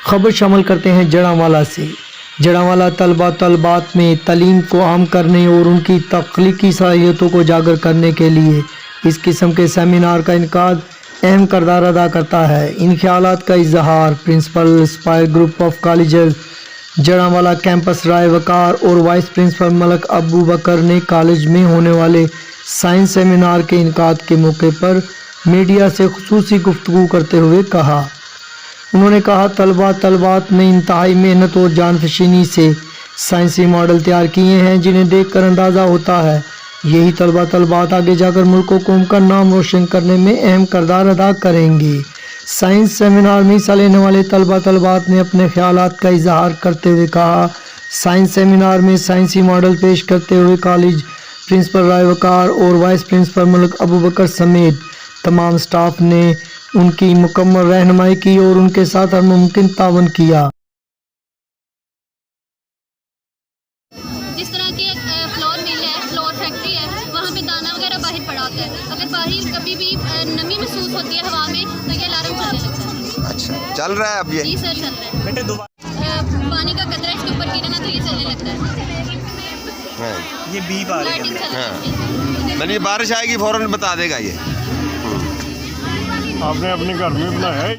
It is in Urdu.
خبر شامل کرتے ہیں جڑاوالا سے۔ جڑاوالا طلبہ طالبات میں تعلیم کو عام کرنے اور ان کی تخلیقی صلاحیتوں کو اجاگر کرنے کے لیے اس قسم کے سیمینار کا انعقاد اہم کردار ادا کرتا ہے۔ ان خیالات کا اظہار principal Aspire group of colleges Jaranwala campus Rai Waqar اور وائس پرنسپل ملک ابو بکر نے کالج میں ہونے والے سائنس سیمینار کے انعقاد کے موقع پر میڈیا سے خصوصی گفتگو کرتے ہوئے کہا۔ انہوں نے کہا طلبات نے انتہائی محنت اور جانفشانی سے سائنسی ماڈل تیار کیے ہیں جنہیں دیکھ کر اندازہ ہوتا ہے یہی طلبات آگے جا کر ملک و قوم کا نام روشن کرنے میں اہم کردار ادا کریں گے۔ سائنس سیمینار میں حصہ لینے والے طلبات نے اپنے خیالات کا اظہار کرتے ہوئے کہا۔ سائنس سیمینار میں سائنسی ماڈل پیش کرتے ہوئے کالج پرنسپل رائے وقار اور وائس پرنسپل ملک ابو بکر سمیت تمام سٹاف نے ان کی مکمل رہنمائی کی اور ان کے ساتھ ہر ممکن تعاون کیا۔ جس طرح کی فلور مل ہے، فلور فیکٹری ہے، وہاں پہ دانا وغیرہ باہر پڑا ہوتا ہے، اگر باہر کبھی بھی نمی محسوس ہوتی ہے ہوا میں تو یہ الارم چلنے لگتا ہے۔ اچھا چل رہا ہے اب یہ؟ جی سر چل رہا ہے۔ پانی کا قطرہ اس کے اوپر گرے نا تو یہ چلنے لگتا ہے، یہ بیپ آ رہی لائٹنگ ہے۔ چلنے لگتی ہے۔ نہیں بارش آئے گی فوراً بتا دے گا یہ۔ آپ نے اپنے گھر میں بنایا ہے؟